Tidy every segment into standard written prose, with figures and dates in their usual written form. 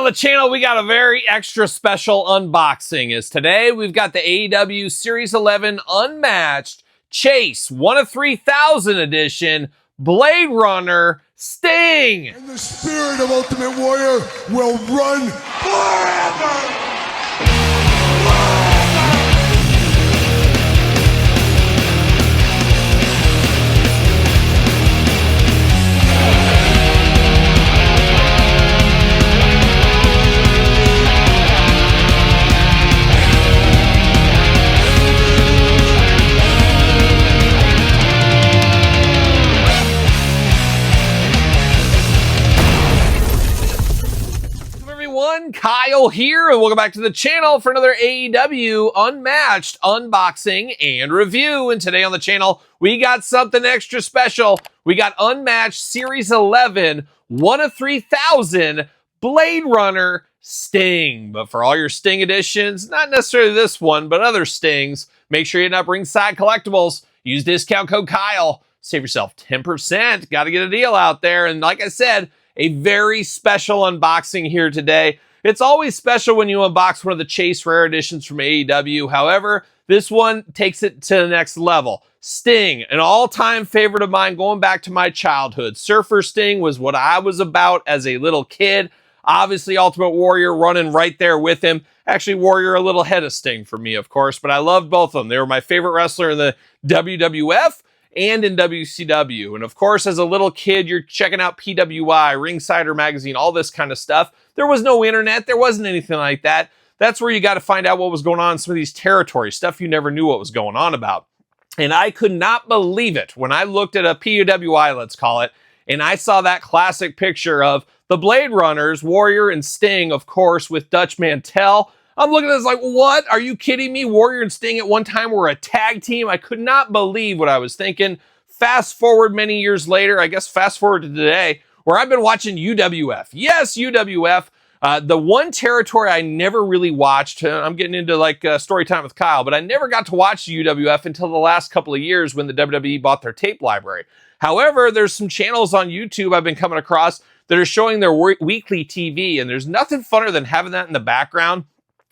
on the channel, we got a very extra special unboxing. As today, we've got the AEW Series 11 Unmatched Chase 1 of 3000 edition Blade Runner Sting. And the spirit of Ultimate Warrior will run forever! Kyle here, and welcome back to the channel for another AEW Unmatched unboxing and review. And today on the channel, we got something extra special. We got Unmatched Series 11, 1 of 3000 Blade Runner Sting. But for all your Sting editions, not necessarily this one, but other Stings, make sure you hit up Ringside Collectibles. Use discount code Kyle. Save yourself 10%. Got to get a deal out there. And like I said, a very special unboxing here today. It's always special when you unbox one of the Chase Rare Editions from AEW. However, this one takes it to the next level. Sting, an all-time favorite of mine going back to my childhood. Surfer Sting was what I was about as a little kid. Obviously, Ultimate Warrior running right there with him. Actually, Warrior a little ahead of Sting for me, of course, but I loved both of them. They were my favorite wrestler in the WWF and in WCW. And of course, as a little kid, you're checking out PWI, Ringsider Magazine, all this kind of stuff. There was no internet. There wasn't anything like that. That's where you got to find out what was going on in some of these territories, stuff you never knew what was going on about. And I could not believe it when I looked at a PWI, let's call it, and I saw that classic picture of the Blade Runners, Warrior and Sting, of course, with Dutch Mantel. I'm looking at this like, what? Are you kidding me? Warrior and Sting at one time were a tag team. I could not believe what I was thinking. Fast forward many years later, I guess fast forward to today, where I've been watching UWF. Yes, UWF. The one territory I never really watched, I'm getting into like story time with Kyle, but I never got to watch UWF until the last couple of years when the WWE bought their tape library. However, there's some channels on YouTube I've been coming across that are showing their weekly TV, and there's nothing funner than having that in the background.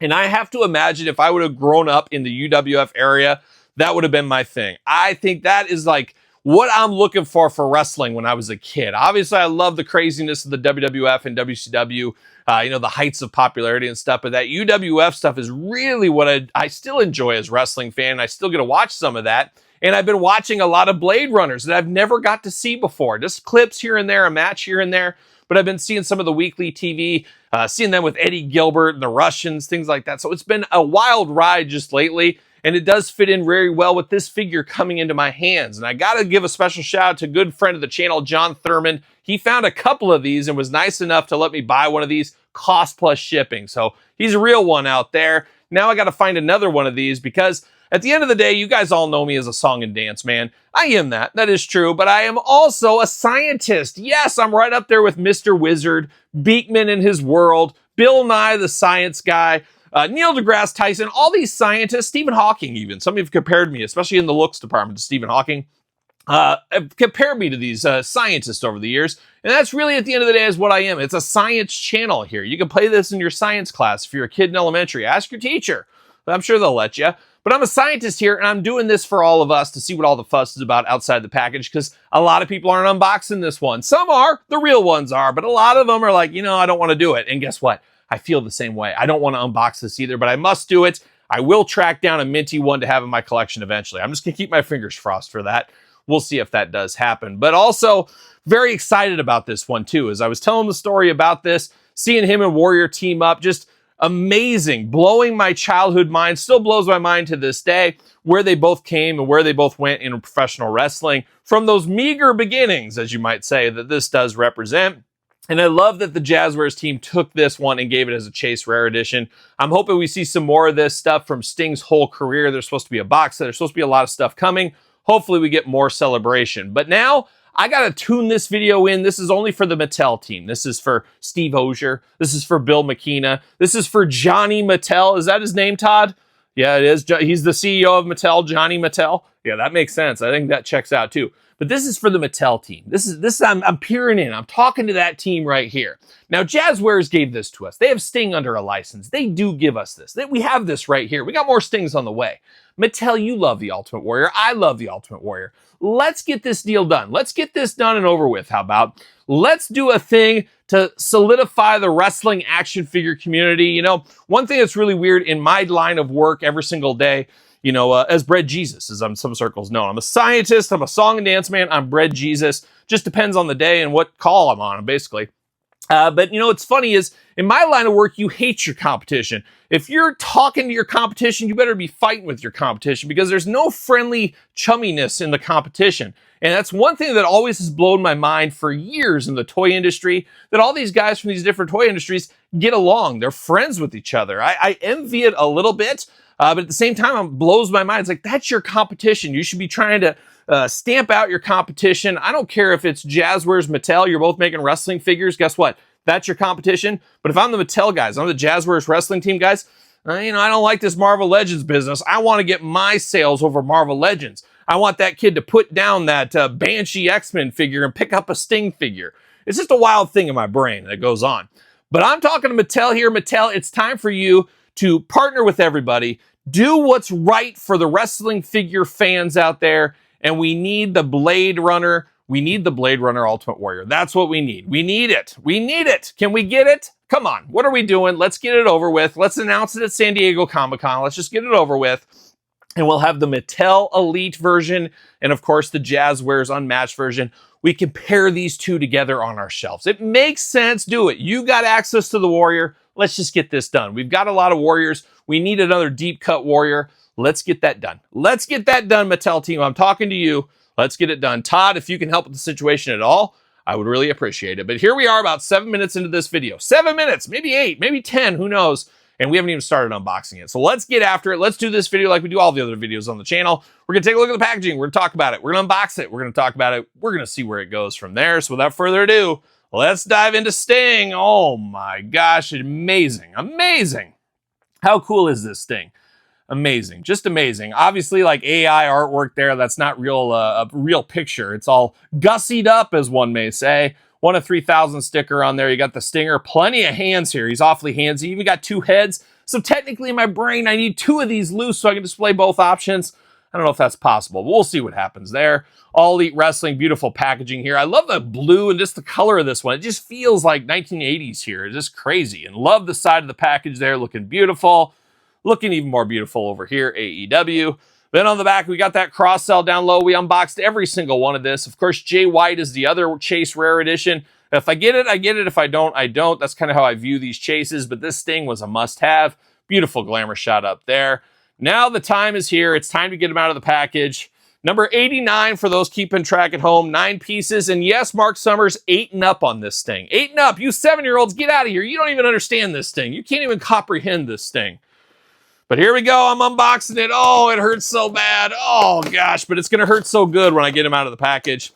And I have to imagine if I would have grown up in the UWF area, that would have been my thing. I think that is like what I'm looking for wrestling when I was a kid. Obviously, I love the craziness of the WWF and WCW, the heights of popularity and stuff, but that UWF stuff is really what I still enjoy as a wrestling fan. I still get to watch some of that. And I've been watching a lot of Blade Runners that I've never got to see before. Just clips here and there, a match here and there. But I've been seeing some of the weekly TV, seeing them with Eddie Gilbert and the Russians, things like that. So it's been a wild ride just lately, and it does fit in very well with this figure coming into my hands. And I got to give a special shout out to a good friend of the channel, John Thurman. He found a couple of these and was nice enough to let me buy one of these, cost plus shipping. So he's a real one out there. Now I got to find another one of these because at the end of the day, you guys all know me as a song and dance man. I am that. That is true. But I am also a scientist. Yes, I'm right up there with Mr. Wizard, Beekman and his world, Bill Nye, the science guy, Neil deGrasse Tyson, all these scientists, Stephen Hawking even. Some have compared me, especially in the looks department, to Stephen Hawking. Have compared me to these scientists over the years. And that's really, at the end of the day, is what I am. It's a science channel here. You can play this in your science class if you're a kid in elementary. Ask your teacher. I'm sure they'll let you. But I'm a scientist here, and I'm doing this for all of us to see what all the fuss is about outside the package, because a lot of people aren't unboxing this one. Some are, the real ones are, but a lot of them are like, I don't want to do it. And guess what? I feel the same way. I don't want to unbox this either, but I must do it. I will track down a minty one to have in my collection eventually. I'm just going to keep my fingers crossed for that. We'll see if that does happen. But also, very excited about this one, too. As I was telling the story about this, seeing him and Warrior team up, just amazing, blowing my childhood mind, still blows my mind to this day, where they both came and where they both went in professional wrestling from those meager beginnings, as you might say, that this does represent. And I love that the Jazzwares team took this one and gave it as a Chase Rare Edition. I'm hoping we see some more of this stuff from Sting's whole career. There's supposed to be a box set. There's supposed to be a lot of stuff coming. Hopefully we get more celebration. But now I got to tune this video in. This is only for the Mattel team. This is for Steve Osier. This is for Bill McKenna. This is for Johnny Mattel. Is that his name, Todd? Yeah, it is. He's the CEO of Mattel, Johnny Mattel. Yeah, that makes sense. I think that checks out too. but this is for the Mattel team. I'm peering in. I'm talking to that team right here. Now, Jazzwares gave this to us. They have Sting under a license. They do give us this. We have this right here. We got more Stings on the way. Mattel, you love the Ultimate Warrior. I love the Ultimate Warrior. Let's get this deal done. Let's get this done and over with. How about? Let's do a thing to solidify the wrestling action figure community. You know, one thing that's really weird in my line of work every single day, you know, as Bread Jesus, as I'm some circles known. I'm a scientist, I'm a song and dance man, I'm Bread Jesus. Just depends on the day and what call I'm on, basically. But, you know, what's funny is, in my line of work, you hate your competition. If you're talking to your competition, you better be fighting with your competition, because there's no friendly chumminess in the competition. And that's one thing that always has blown my mind for years in the toy industry, that all these guys from these different toy industries get along. They're friends with each other. I envy it a little bit, but at the same time, it blows my mind. It's like, that's your competition. You should be trying to stamp out your competition. I don't care if it's Jazzwares, Mattel, you're both making wrestling figures. Guess what? That's your competition. But if I'm the Mattel guys, I'm the Jazzwares wrestling team guys, you know, I don't like this Marvel Legends business. I want to get my sales over Marvel Legends. I want that kid to put down that Banshee X-Men figure and pick up a Sting figure. It's just a wild thing in my brain that goes on. But I'm talking to Mattel here. Mattel, it's time for you to partner with everybody. Do what's right for the wrestling figure fans out there. And we need the Blade Runner. We need the Blade Runner Ultimate Warrior. That's what we need. We need it. We need it. Can we get it? Come on. What are we doing? Let's get it over with. Let's announce it at San Diego Comic-Con. Let's just get it over with. And we'll have the Mattel Elite version and, of course, the Jazzwares Unmatched version. We can pair these two together on our shelves. It makes sense. Do it. You got access to the Warrior. Let's just get this done. We've got a lot of Warriors. We need another deep cut Warrior. Let's get that done. Let's get that done, Mattel team. I'm talking to you. Let's get it done. Todd, if you can help with the situation at all, I would really appreciate it. But here we are about 7 minutes into this video. 7 minutes, maybe 8, maybe 10, who knows? And we haven't even started unboxing it. So let's get after it. Let's do this video like we do all the other videos on the channel. We're going to take a look at the packaging. We're going to talk about it. We're going to unbox it. We're going to talk about it. We're going to see where it goes from there. So without further ado, let's dive into Sting. Oh my gosh, amazing, amazing. How cool is this Sting? Amazing, just amazing. Obviously, like AI artwork there, that's not real, a real picture. It's all gussied up, as one may say. 1 of 3,000 sticker on there. You got the Stinger, plenty of hands here. He's awfully handsy. You even got 2 heads. So technically in my brain, I need 2 of these loose so I can display both options. I don't know if that's possible, but we'll see what happens there. All Elite Wrestling, beautiful packaging here. I love the blue and just the color of this one. It just feels like 1980s here. It's just crazy. And love the side of the package there, looking beautiful. Looking even more beautiful over here, AEW. Then on the back, we got that cross sell down low. We unboxed every single one of this. Of course, Jay White is the other Chase Rare Edition. If I get it, I get it. If I don't, I don't. That's kind of how I view these chases, but this Sting was a must-have. Beautiful glamour shot up there. Now the time is here. It's time to get them out of the package. Number 89 for those keeping track at home. 9 pieces. And yes, Mark Summers, 8 and up on this Sting. 8 and up. You 7-year-olds, get out of here. You don't even understand this Sting. You can't even comprehend this Sting. But here we go. I'm unboxing it. Oh, it hurts so bad. Oh, gosh. But it's going to hurt so good when I get him out of the package.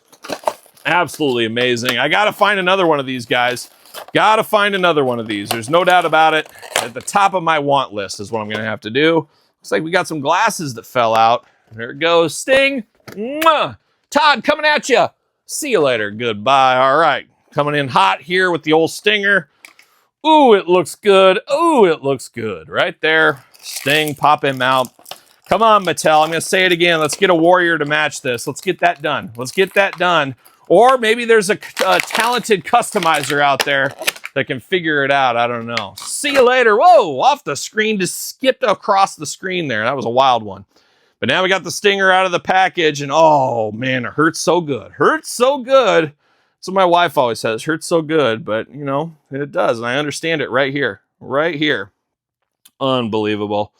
Absolutely amazing. I got to find another one of these guys. Got to find another one of these. There's no doubt about it. At the top of my want list is what I'm going to have to do. Looks like we got some glasses that fell out. There it goes. Sting. Mwah! Todd, coming at you. See you later. Goodbye. All right. Coming in hot here with the old Stinger. Ooh, it looks good. Ooh, it looks good. Right there. Sting, pop him out. Come on, Mattel. I'm going to say it again. Let's get a Warrior to match this. Let's get that done. Let's get that done. Or maybe there's a talented customizer out there that can figure it out. I don't know. See you later. Whoa, off the screen. Just skipped across the screen there. That was a wild one. But now we got the Stinger out of the package. And oh, man, it hurts so good. Hurts so good. That's what my wife always says. Hurts so good. But, you know, it does. And I understand it right here. Right here. Unbelievable.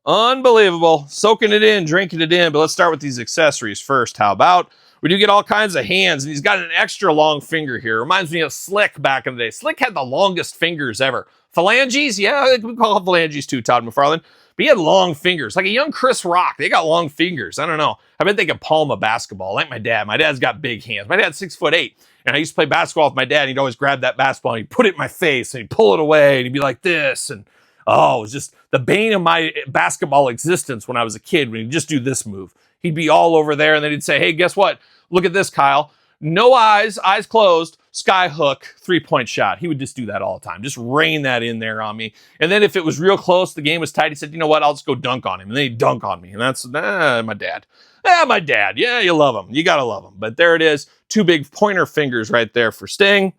Unbelievable. Soaking it in, drinking it in. But let's start with these accessories first. How about? We do get all kinds of hands. And he's got an extra long finger here. Reminds me of Slick back in the day. Slick had the longest fingers ever. Phalanges? Yeah, we call them phalanges too, Todd McFarlane. But he had long fingers. Like a young Chris Rock. They got long fingers. I don't know. I bet they could palm a basketball. Like my dad. My dad's got big hands. My dad's 6'8". And I used to play basketball with my dad. And he'd always grab that basketball and he'd put it in my face. And he'd pull it away. And he'd be like this. And oh, it was just the bane of my basketball existence when I was a kid, when he'd just do this move. He'd be all over there, and then he'd say, hey, guess what? Look at this, Kyle. No eyes, eyes closed, sky hook, 3-point shot. He would just do that all the time. Just rain that in there on me. And then if it was real close, the game was tight, he said, you know what, I'll just go dunk on him. And then he'd dunk on me. And that's my dad. My dad. Yeah, you love him. You got to love him. But there it is. 2 big pointer fingers right there for Sting.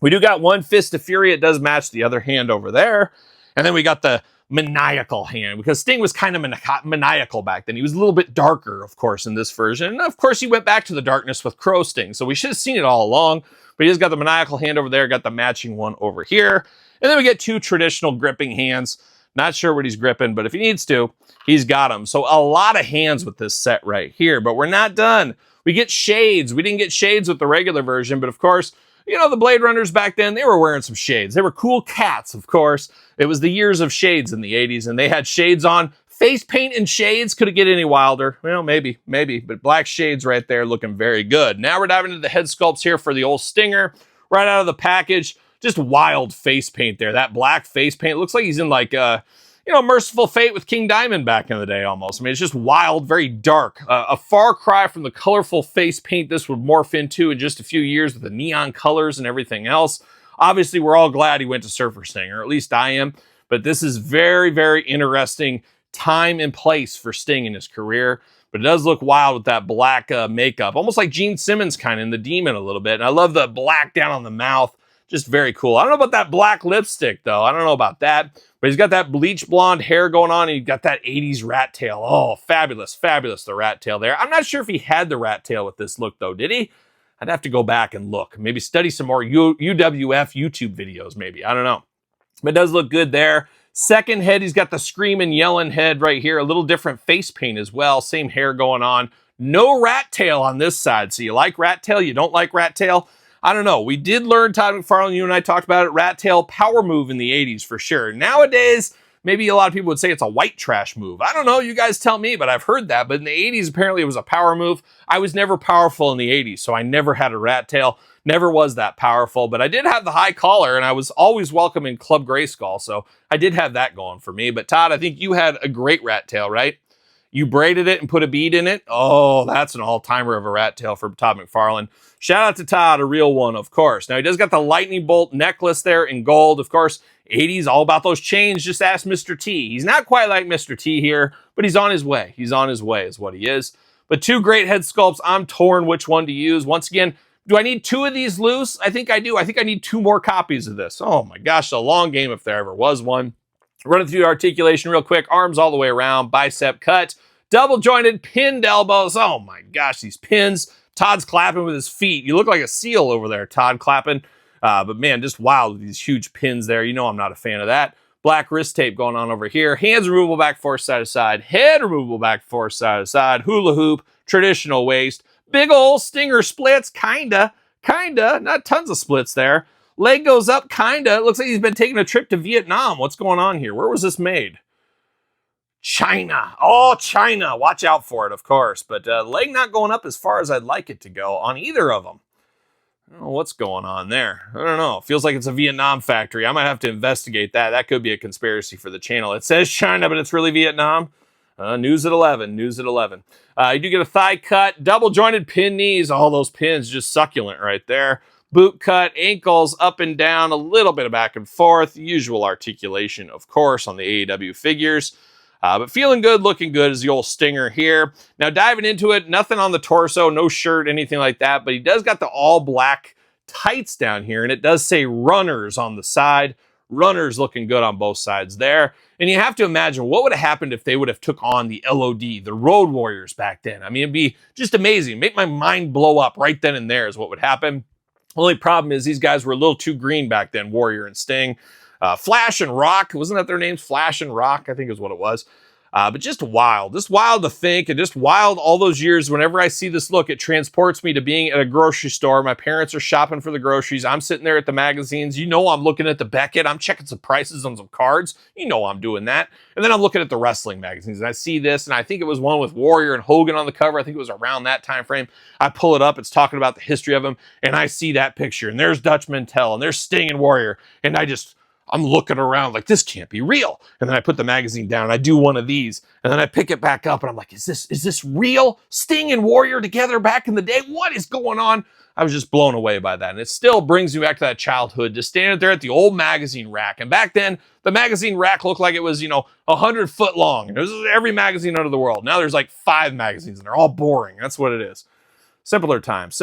We do got one fist of fury. It does match the other hand over there. And then we got the maniacal hand, because Sting was kind of maniacal back then. He was a little bit darker, of course, in this version. And of course, he went back to the darkness with Crow Sting. So we should have seen it all along. But he's got the maniacal hand over there, got the matching one over here. And then we get 2 traditional gripping hands. Not sure what he's gripping, but if he needs to, he's got them. So a lot of hands with this set right here. But we're not done. We get shades. We didn't get shades with the regular version, but of course, you know, the Blade Runners back then, they were wearing some shades. They were cool cats, of course. It was the years of shades in the 80s, and they had shades on. Face paint and shades, could it get any wilder? Well, maybe, but black shades right there looking very good. Now we're diving into the head sculpts here for the old Stinger. Right out of the package, just wild face paint there. That black face paint looks like he's in like Merciful Fate with King Diamond back in the day almost. I mean, it's just wild, very dark. A far cry from the colorful face paint this would morph into in just a few years with the neon colors and everything else. Obviously, we're all glad he went to Surfer Sting, or at least I am. But this is very, very interesting time and place for Sting in his career. But it does look wild with that black makeup, almost like Gene Simmons kind of in The Demon a little bit. And I love the black down on the mouth. Just very cool. I don't know about that black lipstick, though. I don't know about that. But he's got that bleach blonde hair going on, and he's got that 80s rat tail. Oh, fabulous, fabulous, the rat tail there. I'm not sure if he had the rat tail with this look, though. Did he? I'd have to go back and look. Maybe study some more UWF YouTube videos, maybe. I don't know. But it does look good there. Second head, he's got the screaming, yelling head right here. A little different face paint as well. Same hair going on. No rat tail on this side. So you like rat tail? You don't like rat tail? I don't know. We did learn, Todd McFarlane, you and I talked about it, rat tail power move in the 80s for sure. Nowadays, maybe a lot of people would say it's a white trash move. I don't know. You guys tell me, but I've heard that. But in the 80s, apparently it was a power move. I was never powerful in the 80s, so I never had a rat tail. Never was that powerful, but I did have the high collar, and I was always welcome in Club Grayskull, so I did have that going for me. But Todd, I think you had a great rat tail, right? You braided it and put a bead in it. Oh, that's an all-timer of a rat tail for Todd McFarlane. Shout out to Todd, a real one, of course. Now, he does got the lightning bolt necklace there in gold. Of course, 80s, all about those chains. Just ask Mr. T. He's not quite like Mr. T here, but he's on his way. He's on his way is what he is. But 2 great head sculpts. I'm torn which one to use. Once again, do I need 2 of these loose? I think I do. I think I need 2 more copies of this. Oh my gosh, a long game if there ever was one. Running through the articulation real quick. Arms all the way around. Bicep cut. Double jointed pinned elbows. Oh my gosh, these pins. Todd's clapping with his feet. You look like a seal over there, Todd, clapping. But man, just wild with these huge pins there. You know I'm not a fan of that. Black wrist tape going on over here. Hands removable back forth side to side. Head removable back forth side to side. Hula hoop. Traditional waist. Big ol' Stinger splits. Kinda. Not tons of splits there. Leg goes up. Kinda. It looks like he's been taking a trip to Vietnam. What's going on here? Where was this made? China. Oh, China. Watch out for it, of course. But leg not going up as far as I'd like it to go on either of them. I don't know what's going on there. I don't know. It feels like it's a Vietnam factory. I might have to investigate that. That could be a conspiracy for the channel. It says China, but it's really Vietnam. News at 11. You do get a thigh cut, double jointed pin knees. All those pins just succulent right there. Boot cut, ankles up and down, a little bit of back and forth. Usual articulation, of course, on the AEW figures. But feeling good, looking good is the old Stinger here. Now diving into it, nothing on the torso, no shirt, anything like that. But he does got the all black tights down here. And it does say runners on the side. Runners looking good on both sides there. And you have to imagine what would have happened if they would have took on the LOD, the Road Warriors back then. I mean, it'd be just amazing. Make my mind blow up right then and there is what would happen. Only problem is these guys were a little too green back then, Warrior and Sting. Flash and Rock, wasn't that their names? Flash and Rock, I think is what it was. But just wild to think, and just wild all those years. Whenever I see this look, it transports me to being at a grocery store. My parents are shopping for the groceries. I'm sitting there at the magazines. You know I'm looking at the Beckett. I'm checking some prices on some cards. You know I'm doing that. And then I'm looking at the wrestling magazines, and I see this, and I think it was one with Warrior and Hogan on the cover. I think it was around that time frame. I pull it up. It's talking about the history of them, and I see that picture, and there's Dutch Mantell, and there's Sting and Warrior, and I'm looking around like, this can't be real. And then I put the magazine down and I do one of these. And then I pick it back up and I'm like, is this real? Sting and Warrior together back in the day? What is going on? I was just blown away by that. And it still brings me back to that childhood, just standing there at the old magazine rack. And back then, the magazine rack looked like it was, 100 foot long. And it was every magazine under the world. Now there's like 5 magazines and they're all boring. That's what it is. Simpler times.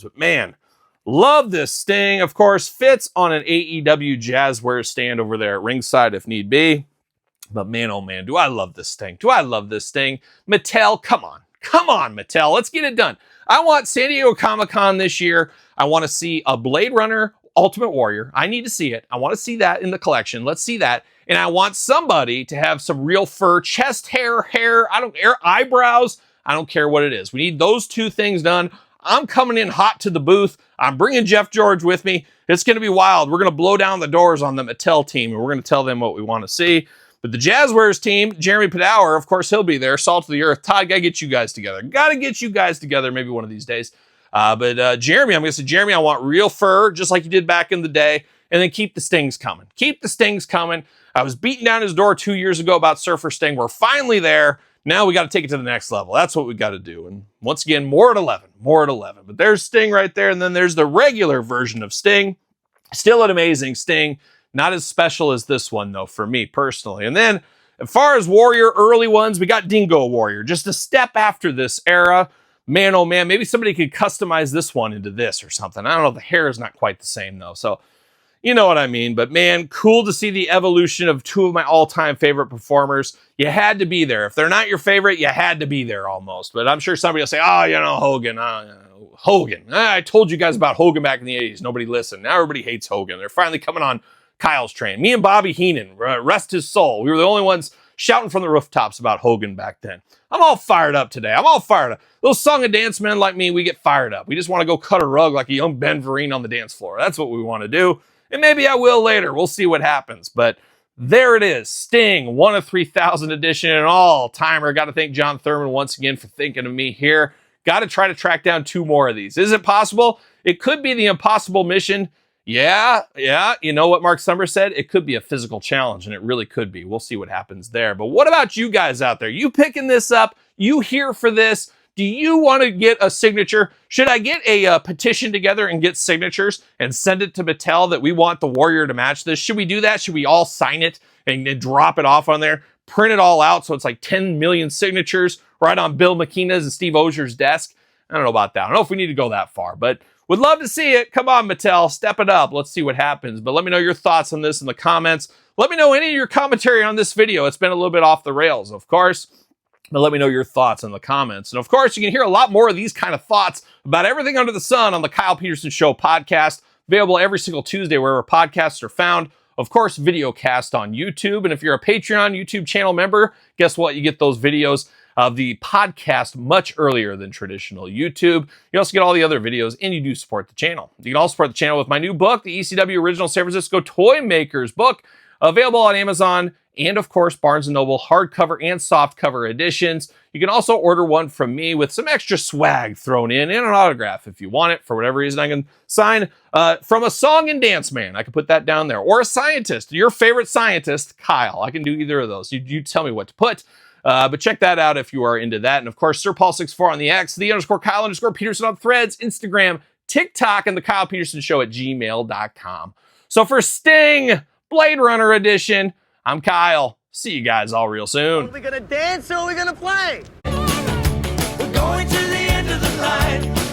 But man, love this Sting. Of course, fits on an AEW Jazzware stand over there at ringside if need be. But man, oh man, do I love this Sting. Mattel, come on, Mattel. Let's get it done. I want San Diego Comic-Con this year. I want to see a Blade Runner Ultimate Warrior. I need to see it. I want to see that in the collection. Let's see that. And I want somebody to have some real fur, chest hair, I don't care, eyebrows. I don't care what it is. We need those 2 things done. I'm coming in hot to the booth. I'm bringing Jeff George with me. It's going to be wild. We're going to blow down the doors on the Mattel team, and we're going to tell them what we want to see. But the Jazzwares team, Jeremy Padower, of course, he'll be there. Salt of the earth. Todd, gotta get you guys together. Maybe one of these days. But Jeremy, I'm going to say, Jeremy, I want real fur, just like you did back in the day. And then keep the Stings coming. I was beating down his door 2 years ago about Surfer Sting. We're finally there. Now we got to take it to the next level. That's what we got to do. And once again, more at 11. But there's Sting right there. And then there's the regular version of Sting. Still an amazing Sting. Not as special as this one, though, for me personally. And then, as far as Warrior early ones, we got Dingo Warrior. Just a step after this era. Man, oh man, maybe somebody could customize this one into this or something. I don't know. The hair is not quite the same, though. So, you know what I mean. But man, cool to see the evolution of 2 of my all-time favorite performers. You had to be there. If they're not your favorite, you had to be there almost. But I'm sure somebody will say, Hogan. Hogan. I told you guys about Hogan back in the 80s. Nobody listened. Now everybody hates Hogan. They're finally coming on Kyle's train. Me and Bobby Heenan, rest his soul. We were the only ones shouting from the rooftops about Hogan back then. I'm all fired up today. Those song and dance men like me, we get fired up. We just want to go cut a rug like a young Ben Vereen on the dance floor. That's what we want to do. And maybe I will later. We'll see what happens. But there it is. Sting, 1 of 3,000 edition, an all-timer. Got to thank John Thurman once again for thinking of me here. Got to try to track down 2 more of these. Is it possible? It could be the impossible mission. Yeah. You know what Mark Summers said? It could be a physical challenge, and it really could be. We'll see what happens there. But what about you guys out there? You picking this up? You here for this? Do you want to get a signature? Should I get a petition together and get signatures and send it to Mattel that we want the Warrior to match this? Should we do that? Should we all sign it and drop it off on there? Print it all out so it's like 10 million signatures right on Bill McKenna's and Steve Osier's desk? I don't know about that. I don't know if we need to go that far, but would love to see it. Come on, Mattel, step it up. Let's see what happens. But let me know your thoughts on this in the comments. Let me know any of your commentary on this video. It's been a little bit off the rails, of course. But let me know your thoughts in the comments. And of course, you can hear a lot more of these kind of thoughts about everything under the sun on the Kyle Peterson Show podcast, available every single Tuesday wherever podcasts are found. Of course, video cast on YouTube. And if you're a Patreon YouTube channel member, guess what? You get those videos of the podcast much earlier than traditional YouTube. You also get all the other videos, and you do support the channel. You can also support the channel with my new book, the ECW Original San Francisco Toy Makers book, available on Amazon and, of course, Barnes & Noble hardcover and softcover editions. You can also order one from me with some extra swag thrown in and an autograph if you want it. For whatever reason, I can sign from a song and dance man. I can put that down there. Or a scientist, your favorite scientist, Kyle. I can do either of those. You tell me what to put. But check that out if you are into that. And of course, SirPaul64 on the X, _Kyle_Peterson on Threads, Instagram, TikTok, and TheKylePetersonShow at gmail.com. So for Sting, Blade Runner edition, I'm Kyle. See you guys all real soon. Are we gonna dance or are we gonna play? We're going to the end of the line.